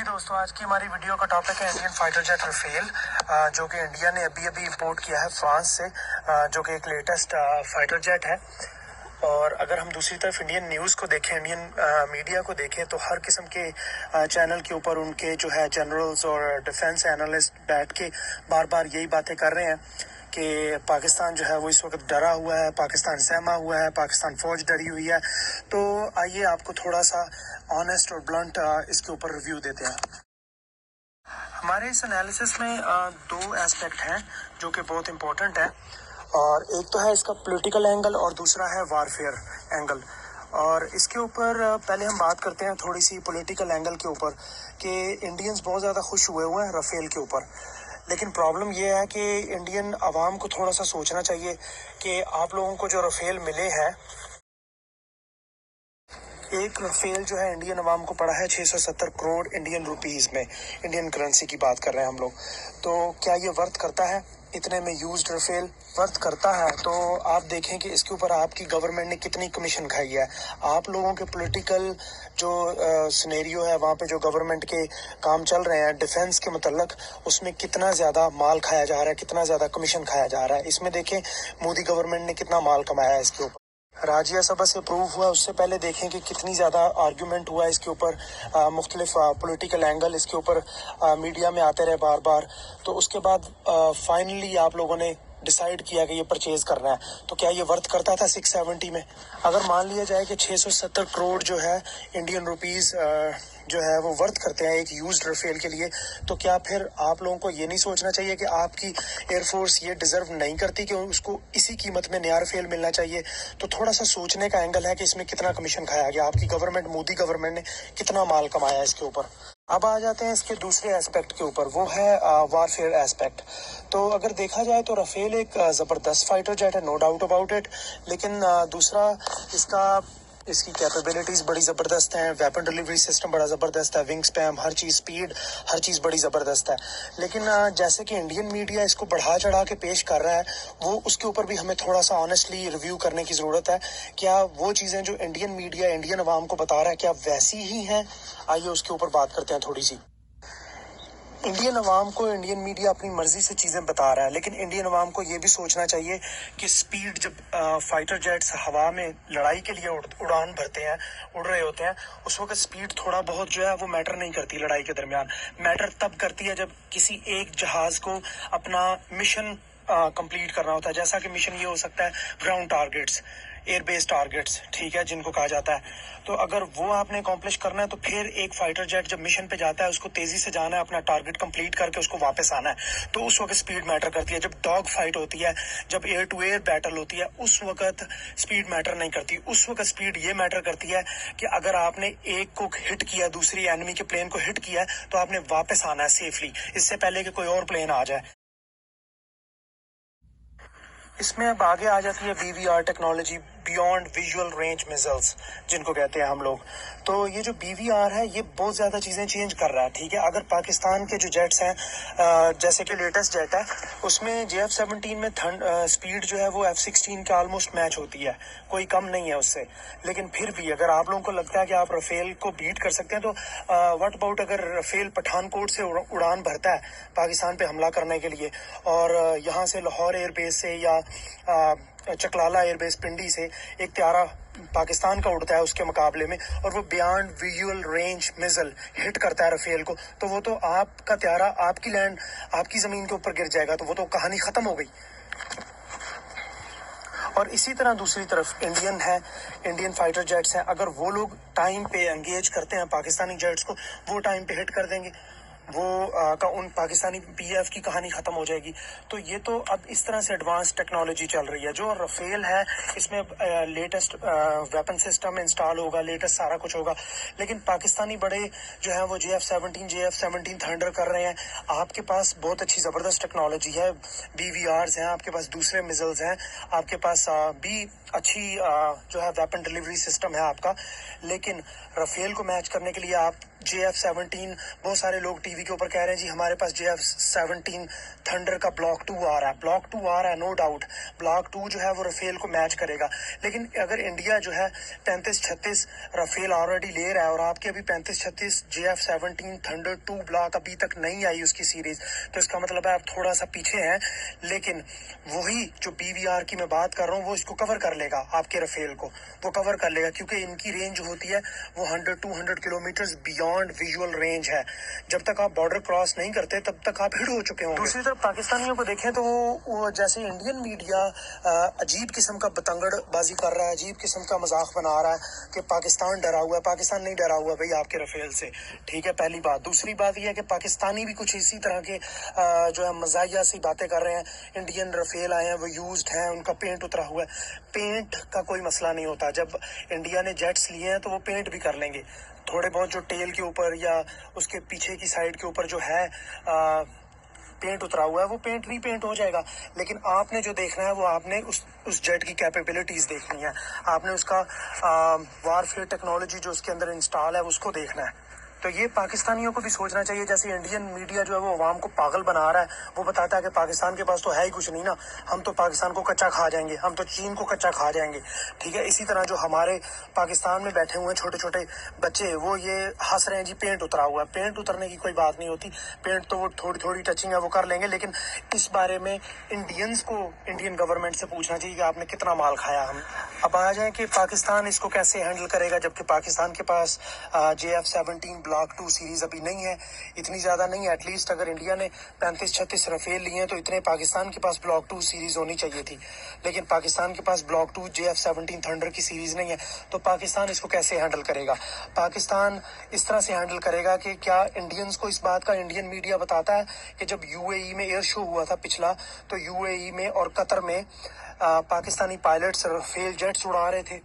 जी दोस्तों, आज की हमारी वीडियो का टॉपिक है इंडियन फाइटर जेट रफेल, जो कि इंडिया ने अभी इंपोर्ट किया है फ्रांस से, जो कि एक लेटेस्ट फाइटर जेट है। और अगर हम दूसरी तरफ इंडियन न्यूज़ को देखें, इंडियन मीडिया को देखें, तो हर किस्म के चैनल के ऊपर उनके जो है जनरल्स और डिफेंस एनालिस्ट बैठ के बार बार यही बातें कर रहे हैं कि पाकिस्तान जो है वो इस वक्त डरा हुआ है, पाकिस्तान सहमा हुआ है, पाकिस्तान फौज डरी हुई है। तो आइए आपको थोड़ा सा ऑनेस्ट और ब्लंट इसके ऊपर रिव्यू देते हैं। हमारे इस एनालिसिस में दो एस्पेक्ट हैं जो कि बहुत इंपॉर्टेंट है, और एक तो है इसका पॉलिटिकल एंगल और दूसरा है वारफेयर एंगल। और इसके ऊपर पहले हम बात करते हैं थोड़ी सी पॉलिटिकल एंगल के ऊपर कि इंडियंस बहुत ज़्यादा खुश हुए हैं रफेल के ऊपर, लेकिन प्रॉब्लम ये है कि इंडियन आवाम को थोड़ा सा सोचना चाहिए कि आप लोगों को जो रफेल मिले हैं, एक रफेल जो है इंडियन अवाम को पड़ा है 670 करोड़ इंडियन रुपीस में, इंडियन करेंसी की बात कर रहे हैं हम लोग। तो क्या ये वर्थ करता है? इतने में यूज्ड रफेल वर्थ करता है? तो आप देखें कि इसके ऊपर आपकी गवर्नमेंट ने कितनी कमीशन खाई है। आप लोगों के पॉलिटिकल जो सिनेरियो है, वहाँ पे जो गवर्नमेंट के काम चल रहे हैं डिफेंस के मतलब, उसमें कितना ज़्यादा माल खाया जा रहा है, कितना ज़्यादा कमीशन खाया जा रहा है। इसमें देखें मोदी गवर्नमेंट ने कितना माल कमाया है इसके ऊपर। राज्यसभा से अप्रूव हुआ, उससे पहले देखें कि कितनी ज़्यादा आर्ग्यूमेंट हुआ इसके ऊपर, मुख्तलिफ पॉलिटिकल एंगल इसके ऊपर मीडिया में आते रहे बार बार। तो उसके बाद फाइनली आप लोगों ने डिसाइड किया कि ये परचेज करना है। तो क्या ये वर्थ करता था 670 में? अगर मान लिया जाए कि 670 करोड़ जो है इंडियन रुपीस जो है वो वर्थ करते हैं एक यूज्ड रफेल के लिए, तो क्या फिर आप लोगों को ये नहीं सोचना चाहिए कि आपकी एयरफोर्स ये डिजर्व नहीं करती कि उसको इसी कीमत में नया रफेल मिलना चाहिए? तो थोड़ा सा सोचने का एंगल है कि इसमें कितना कमीशन खाया गया, आपकी गवर्नमेंट, मोदी गवर्नमेंट ने कितना माल कमाया इसके ऊपर। अब आ जाते हैं इसके दूसरे एस्पेक्ट के ऊपर, वो है वारफेयर एस्पेक्ट। तो अगर देखा जाए तो रफेल एक ज़बरदस्त फाइटर जेट है, नो डाउट अबाउट इट, लेकिन दूसरा इसकी कैपेबिलिटीज़ बड़ी ज़बरदस्त हैं, वेपन डिलीवरी सिस्टम बड़ा ज़बरदस्त है, विंग स्पैम, हर चीज़, स्पीड, हर चीज़ बड़ी ज़बरदस्त है। लेकिन जैसे कि इंडियन मीडिया इसको बढ़ा चढ़ा के पेश कर रहा है, वो उसके ऊपर भी हमें थोड़ा सा ऑनेस्टली रिव्यू करने की ज़रूरत है। क्या वो चीज़ें जो इंडियन मीडिया इंडियन अवाम को बता रहा है, क्या वैसी ही हैं? आइए उसके ऊपर बात करते हैं थोड़ी सी। इंडियन अवाम को इंडियन मीडिया अपनी मर्जी से चीज़ें बता रहा है, लेकिन इंडियन अवाम को ये भी सोचना चाहिए कि स्पीड, जब फाइटर जेट्स हवा में लड़ाई के लिए उड़ान भरते हैं, उड़ रहे होते हैं, उस वक्त स्पीड थोड़ा बहुत जो है वो मैटर नहीं करती लड़ाई के दरमियान। मैटर तब करती है जब किसी एक जहाज को अपना मिशन कंप्लीट करना होता है। जैसा कि मिशन ये हो सकता है ground targets, air base targets, ठीक है, जिनको कहा जाता है। तो अगर वो आपने अकॉम्प्लिश करना है, तो फिर एक फाइटर जेट जब मिशन पे जाता है, उसको तेजी से जाना है, अपना टारगेट कंप्लीट करके उसको वापस आना है, तो उस वक्त स्पीड मैटर करती है। जब डॉग फाइट होती है, जब एयर टू एयर बैटल होती है, उस वक्त स्पीड मैटर नहीं करती। उस वक्त स्पीड ये मैटर करती है कि अगर आपने एक को हिट किया, दूसरी एनिमी के प्लेन को हिट किया, तो आपने वापस आना है सेफली, इससे पहले कि कोई और प्लेन आ जाए। इसमें अब आगे आ जाती है BVR technology, beyond visual range missiles, जिनको कहते हैं हम लोग। तो ये जो BVR है, ये बहुत ज़्यादा चीज़ें चेंज कर रहा है, ठीक है। अगर पाकिस्तान के जो जेट्स हैं, जैसे कि लेटेस्ट जेट है, उसमें JF-17 में स्पीड जो है वो F-16 के ऑलमोस्ट मैच होती है, कोई कम नहीं है उससे। लेकिन फिर भी अगर आप लोगों को लगता है कि आप रफेल को बीट कर सकते हैं, तो व्हाट अबाउट अगर रफेल पठानकोट से उड़ान भरता है पाकिस्तान पे हमला करने के लिए, और यहाँ से लाहौर एयरबेस से या चकलाला एयरबेस पिंडी से एक त्यारा पाकिस्तान का उड़ता है उसके मुकाबले में, और वो beyond visual range missile hit करता है रफेल को, तो वो तो आपका त्यारा आपकी लैंड, आपकी ज़मीन के ऊपर गिर जाएगा, तो वो तो कहानी ख़त्म हो गई। और इसी तरह दूसरी तरफ इंडियन फाइटर जेट्स हैं, अगर वो लोग टाइम पे एंगेज करते हैं पाकिस्तानी जेट्स को, वो टाइम पे हिट कर देंगे, वो उन पाकिस्तानी PF की कहानी ख़त्म हो जाएगी। तो ये तो अब इस तरह से एडवांस टेक्नोलॉजी चल रही है। जो रफेल है, इसमें लेटेस्ट वेपन सिस्टम इंस्टॉल होगा, लेटेस्ट सारा कुछ होगा, लेकिन पाकिस्तानी बड़े जो है वो JF-17 थंडर कर रहे हैं। आपके पास बहुत अच्छी ज़बरदस्त टेक्नोलॉजी है, BVRs हैं, आपके पास दूसरे मिसाइल्स हैं, आपके पास अच्छी जो है वेपन डिलीवरी सिस्टम है आपका, लेकिन राफेल को मैच करने के लिए आप JF-17, बहुत सारे लोग टीवी के ऊपर कह रहे हैं जी हमारे पास JF-17 थंडर का ब्लॉक 2 आ रहा है, ब्लॉक 2 आ रहा है, नो डाउट ब्लॉक 2 जो है वो राफेल को मैच करेगा। लेकिन अगर इंडिया जो है 35-36 राफेल ऑलरेडी ले रहा है और आपके अभी 35-36 JF-17 थंडर 2 ब्लॉक अभी तक नहीं आई उसकी सीरीज, तो इसका मतलब है आप थोड़ा सा पीछे हैं। लेकिन वही जो BVR की मैं बात कर रहा हूँ वो इसको कवर कर लेगा, आपके राफेल को वो कवर कर लेगा, क्योंकि इनकी रेंज होती है वो 100-200 किलोमीटर बियॉन्ड विजुअल रेंज है। जब तक आप बॉर्डर क्रॉस नहीं करते तब तक आप हिट हो चुके होंगे। दूसरी तरफ पाकिस्तानियों को देखें तो वो जैसे इंडियन मीडिया अजीब किस्म का बतंगड़बाजी कर रहा है, अजीब किस्म का मजाक बना रहा है कि पाकिस्तान डरा हुआ है। पाकिस्तान नहीं डरा हुआ भाई आपके राफेल से, ठीक है, पहली बात। दूसरी बात यह है कि पाकिस्तानी भी कुछ इसी तरह के जो है मजाहिया सी बातें कर रहे हैं। इंडियन राफेल आए हैं, वो यूज्ड हैं, उनका पेंट उतरा हुआ है। पेंट का कोई मसला नहीं होता, जब इंडिया ने जेट्स लिए हैं तो वो पेंट भी कर लेंगे। थोड़े बहुत जो टेल के ऊपर या उसके पीछे की साइड के ऊपर जो है पेंट उतरा हुआ है वो पेंट रीपेंट हो जाएगा। लेकिन आपने जो देखना है वो आपने उस जेट की कैपेबिलिटीज देखनी है, आपने उसका वारफेयर टेक्नोलॉजी जो उसके अंदर इंस्टॉल है उसको देखना है। तो ये पाकिस्तानियों को भी सोचना चाहिए। जैसे इंडियन मीडिया जो है वो अवाम को पागल बना रहा है, वो बताता है कि पाकिस्तान के पास तो है ही कुछ नहीं ना, हम तो पाकिस्तान को कच्चा खा जाएंगे, हम तो चीन को कच्चा खा जाएंगे, ठीक है। इसी तरह जो हमारे पाकिस्तान में बैठे हुए हैं छोटे छोटे बच्चे, वो ये हंस रहे हैं जी पेंट उतरा हुआ है। पेंट उतरने की कोई बात नहीं होती, पेंट तो वो थोड़ी थोड़ी टचिंग है वो कर लेंगे। लेकिन इस बारे में इंडियंस को इंडियन गवर्नमेंट से पूछना चाहिए कि आपने कितना माल खाया। हम अब आ जाए कि पाकिस्तान इसको कैसे हैंडल करेगा, जबकि पाकिस्तान के पास JF-17 ब्लॉक 2 सीरीज अभी नहीं है, इतनी ज्यादा नहीं है। एटलीस्ट अगर इंडिया ने 35-36 राफेल लिए हैं तो इतने पाकिस्तान के पास ब्लॉक 2 सीरीज होनी चाहिए थी। लेकिन पाकिस्तान के पास ब्लॉक 2 JF-17 थंडर की सीरीज नहीं है, तो पाकिस्तान इसको कैसे हैंडल करेगा? पाकिस्तान इस तरह से हैंडल करेगा कि क्या इंडियंस को इस बात का इंडियन मीडिया बताता है कि जब UAE में एयर शो हुआ था पिछला, तो UAE में और कतर में पाकिस्तानी पायलट्स राफेल जेट्स उड़ा रहे थे।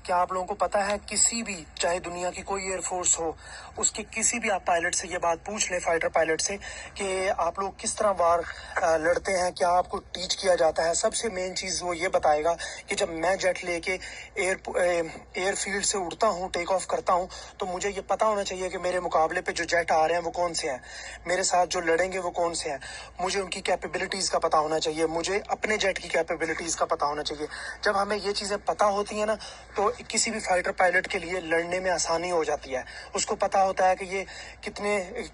क्या आप लोगों को पता है किसी भी, चाहे दुनिया की कोई एयरफोर्स हो, उसके किसी भी आप पायलट से ये बात पूछ लें, फाइटर पायलट से, कि आप लोग किस तरह वार लड़ते हैं, क्या आपको टीच किया जाता है? सबसे मेन चीज़ वो ये बताएगा कि जब मैं जेट लेके एयरफील्ड से उड़ता हूँ, टेक ऑफ करता हूँ, तो मुझे ये पता होना चाहिए कि मेरे मुकाबले पे जो जेट आ रहे हैं वो कौन से हैं, मेरे साथ जो लड़ेंगे वो कौन से हैं। मुझे उनकी कैपेबिलिटीज़ का पता होना चाहिए, मुझे अपने जेट की कैपेबिलिटीज़ का पता होना चाहिए। जब हमें ये चीज़ें पता होती हैं ना, तो किसी भी फाइटर पायलट के लिए लड़ने में आसानी हो जाती है। उसको पता होता है कि ये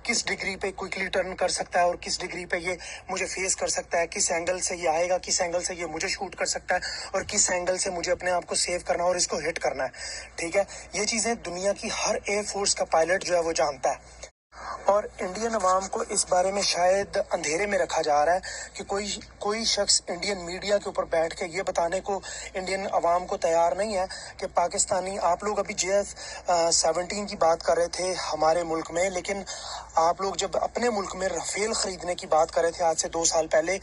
किस डिग्री पे क्विकली टर्न कर सकता है और किस डिग्री पे ये मुझे फेस कर सकता है, किस एंगल से ये आएगा, किस एंगल से ये मुझे शूट कर सकता है और किस एंगल से मुझे अपने आप को सेव करना और इसको हिट करना है, ठीक है। ये चीज़ें दुनिया की हर एयरफोर्स का पायलट जो है वो जानता है। और इंडियन अवाम को इस बारे में शायद अंधेरे में रखा जा रहा है कि कोई शख्स इंडियन मीडिया के ऊपर बैठ के ये बताने को इंडियन अवाम को तैयार नहीं है कि पाकिस्तानी, आप लोग अभी JF-17 की बात कर रहे थे हमारे मुल्क में, लेकिन आप लोग जब अपने मुल्क में राफेल खरीदने की बात कर रहे थे आज से 2 साल पहले,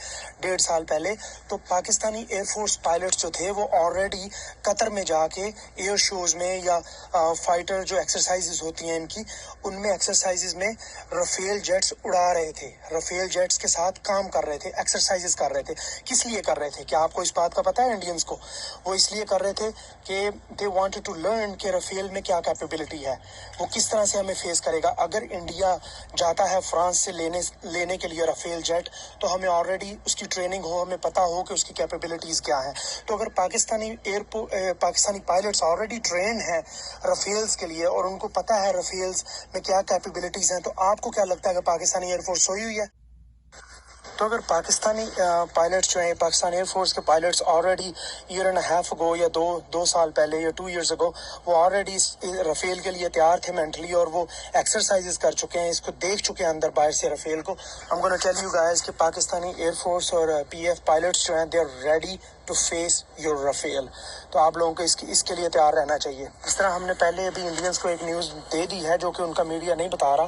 1.5 साल पहले, तो पाकिस्तानी एयरफोर्स पायलट्स जो थे वो ऑलरेडी कतर में जाके एयर शोज में या फाइटर जो एक्सरसाइजेज होती हैं इनकी, उनमें एक्सरसाइजेज में राफेल जेट्स उड़ा रहे थे, राफेल जेट्स के साथ काम कर रहे थे, एक्सरसाइजेस कर रहे थे। किस लिए कर रहे थे? क्या आपको इस बात का पता है इंडियंस को? वो इसलिए कर रहे थे कि दे वांटेड टू लर्न कि राफेल में क्या कैपेबिलिटी है, वो किस तरह से हमें फेस करेगा। अगर इंडिया जाता है फ्रांस से लेने के लिए राफेल जेट, तो हमें ऑलरेडी उसकी ट्रेनिंग हो, हमें पता हो कि उसकी कैपेबिलिटीज क्या है। तो अगर पाकिस्तानी पायलट्स ऑलरेडी ट्रेन हैं राफेल्स के लिए और उनको पता है राफेल्स में क्या कैपेबिलिटीज हैं, तो आपको क्या लगता है कि पाकिस्तानी एयरफोर्स सोई हुई है? तो अगर पाकिस्तानी पायलट्स जो हैं, पाकिस्तानी एयरफोर्स के पायलट्स ऑलरेडी 1.5 अगो या दो साल पहले या 2 years अगो वो ऑलरेडी राफेल के लिए तैयार थे मेंटली, और वो एक्सरसाइजेस कर चुके हैं, इसको देख चुके हैं अंदर बाहर से राफेल को। I'm gonna tell you guys कि पाकिस्तानी एयरफोर्स और PF पायलट्स जो हैं they are ready to face your Rafale. तो आप लोगों को इसके लिए तैयार रहना चाहिए। इस तरह हमने पहले अभी इंडियंस को एक न्यूज़ दे दी है जो कि उनका मीडिया नहीं बता रहा,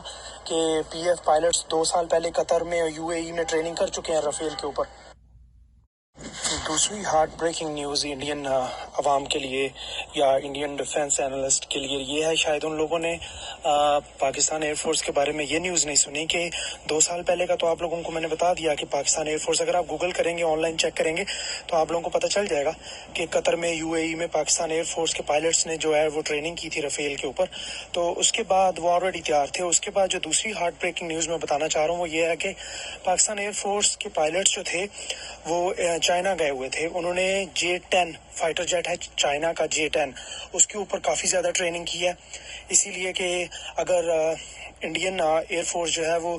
कि PF पायलट्स 2 साल पहले कतर में और UAE में ट्रेनिंग कर चुके हैं राफेल के ऊपर। दूसरी हार्ट ब्रेकिंग न्यूज़ इंडियन अवाम के लिए या इंडियन डिफेंस एनालिस्ट के लिए ये है, शायद उन लोगों ने पाकिस्तान एयरफोर्स के बारे में ये न्यूज़ नहीं सुनी कि 2 साल पहले का तो आप लोगों को मैंने बता दिया कि पाकिस्तान एयरफोर्स, अगर आप गूगल करेंगे, ऑनलाइन चेक करेंगे तो आप लोगों को पता चल जाएगा कि कतर में, यूएई में पाकिस्तान एयरफोर्स के पायलट्स ने जो है वो ट्रेनिंग की थी राफेल के ऊपर। तो उसके बाद वो ऑलरेडी तैयार थे। उसके बाद जो दूसरी हार्ट ब्रेकिंग न्यूज़ मैं बताना चाह रहा हूँ वो ये है कि पाकिस्तान एयरफोर्स के पायलट्स जो थे वो चाइना गए हुए थे। उन्होंने J-10 फाइटर जेट है चाइना का J-10, उसके ऊपर काफ़ी ज़्यादा ट्रेनिंग की है। इसीलिए कि अगर इंडियन एयरफोर्स जो है वो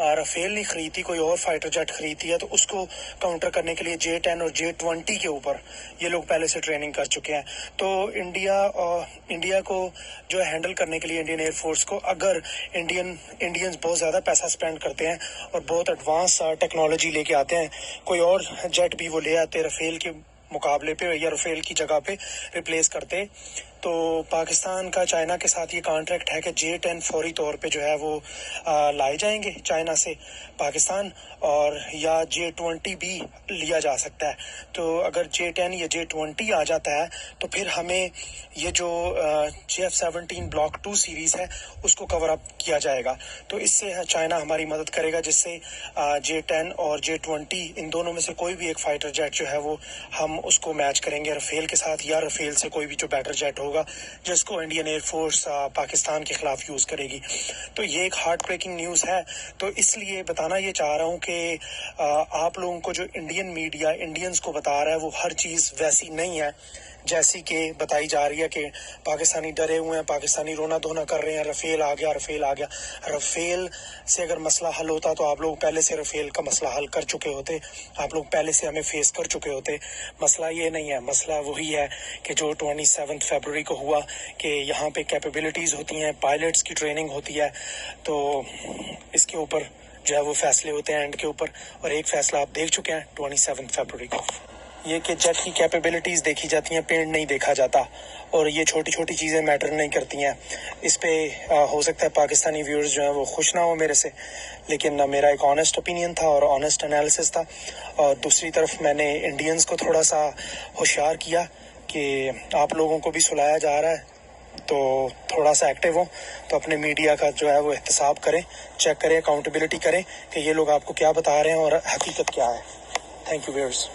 राफेल नहीं खरीदती, कोई और फाइटर जेट खरीदती है, तो उसको काउंटर करने के लिए J-10 और J-20 के ऊपर ये लोग पहले से ट्रेनिंग कर चुके हैं। तो इंडिया को जो है हैंडल करने के लिए, इंडियन एयरफोर्स को, अगर इंडियंस बहुत ज़्यादा पैसा स्पेंड करते हैं और बहुत एडवांस टेक्नोलॉजी लेके आते हैं, कोई और जेट भी वो ले आते राफेल के मुकाबले पे या राफेल की जगह पे रिप्लेस करते, तो पाकिस्तान का चाइना के साथ ये कॉन्ट्रैक्ट है कि J-10 फौरी तौर पे जो है वो लाए जाएंगे चाइना से पाकिस्तान, और या J-20 भी लिया जा सकता है। तो अगर J-10 या J-20 आ जाता है तो फिर हमें ये जो JF-17 ब्लॉक 2 सीरीज़ है उसको कवर अप किया जाएगा। तो इससे चाइना हमारी मदद करेगा, जिससे J-10 और J-20 इन दोनों में से कोई भी एक फाइटर जेट जो है वो हम उसको मैच करेंगे राफेल के साथ, या राफेल से कोई भी जो बेटर जेट होगा जिसको इंडियन एयरफोर्स पाकिस्तान के खिलाफ यूज करेगी। तो ये एक हार्ट ब्रेकिंग न्यूज़ है। तो इसलिए बताना ये चाह रहा हूँ कि आप लोगों को जो इंडियन मीडिया इंडियंस को बता रहा है वो हर चीज़ वैसी नहीं है जैसी कि बताई जा रही है कि पाकिस्तानी डरे हुए हैं, पाकिस्तानी रोना धोना कर रहे हैं, राफेल आ गया, राफेल आ गया। राफेल से अगर मसला हल होता तो आप लोग पहले से राफेल का मसला हल कर चुके होते, आप लोग पहले से हमें फेस कर चुके होते। मसला ये नहीं है, मसला वही है कि जो 27 फरवरी को हुआ कि यहाँ पे कैपेबिलिटीज़ होती हैं, पायलट्स की ट्रेनिंग होती है, तो इसके ऊपर जो है वो फैसले होते हैं एंड के ऊपर। और एक फैसला आप देख चुके हैं 27 फरवरी को, ये कि जेट की कैपेबिलिटीज़ देखी जाती हैं, पेड़ नहीं देखा जाता, और ये छोटी छोटी चीज़ें मैटर नहीं करती हैं। इस पे हो सकता है पाकिस्तानी व्यूअर्स जो हैं वो खुश ना हो मेरे से, लेकिन मेरा एक ऑनेस्ट ओपिनियन था और ऑनेस्ट एनालिसिस था। और दूसरी तरफ मैंने इंडियंस को थोड़ा सा होशियार किया कि आप लोगों को भी सुलाया जा रहा है, तो थोड़ा सा एक्टिव हो, तो अपने मीडिया का जो है वो एहतसाब करें, चेक करें, अकाउंटेबिलिटी करें कि ये लोग आपको क्या बता रहे हैं और हकीकत क्या है। Thank you viewers.